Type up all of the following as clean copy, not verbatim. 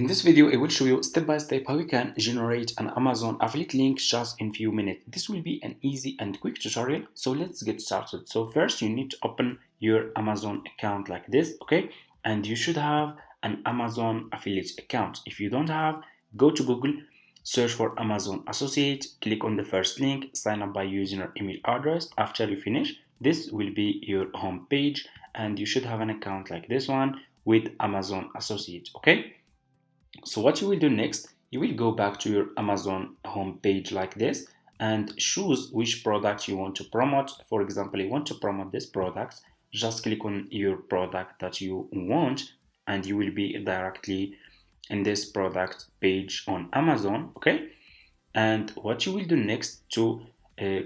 In this video, I will show you step by step how you can generate an Amazon affiliate link just in few minutes. This will be an easy and quick tutorial, so let's get started. So first you need to open your Amazon account like this, okay? And you should have an Amazon affiliate account. If you don't have, go to Google, search for Amazon Associate, click on the first link, sign up by using your email address. After you finish, this will be your home page and you should have an account like this one with Amazon Associate, okay? So what you will do next, you will go back to your Amazon homepage like this and choose which product you want to promote. For example, you want to promote this product, just click on your product that you want and you will be directly in this product page on Amazon, okay? And what you will do next to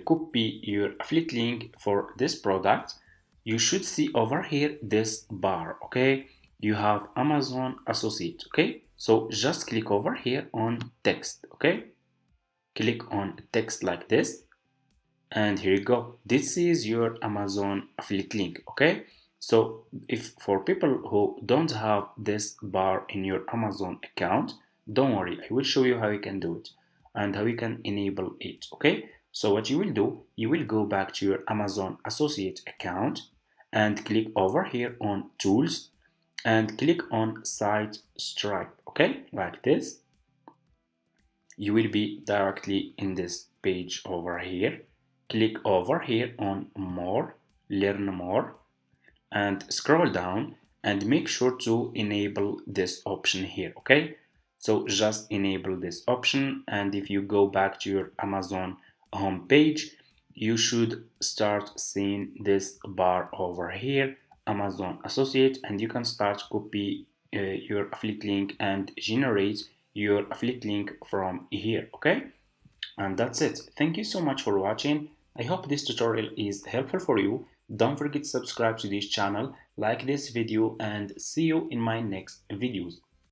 copy your affiliate link for this product, you should see over here this bar, okay? You have Amazon Associate, okay? So just click over here on text, okay? Click on text like this, and here you go. This is your Amazon affiliate link, okay? So if for people who don't have this bar in your Amazon account, don't worry, I will show you how you can do it and how you can enable it, okay? So what you will do, you will go back to your Amazon Associate account and click over here on Tools and click on Site Stripe, okay? Like this. You will be directly in this page over here. Click over here on More, Learn More, and scroll down and make sure to enable this option here, okay? So just enable this option, and if you go back to your Amazon home page, you should start seeing this bar over here, Amazon Associate, and you can start copy your affiliate link and generate your affiliate link from here, okay? And that's it. Thank you so much for watching. I hope this tutorial is helpful for you. Don't forget to subscribe to this channel, like this video, and see you in my next videos.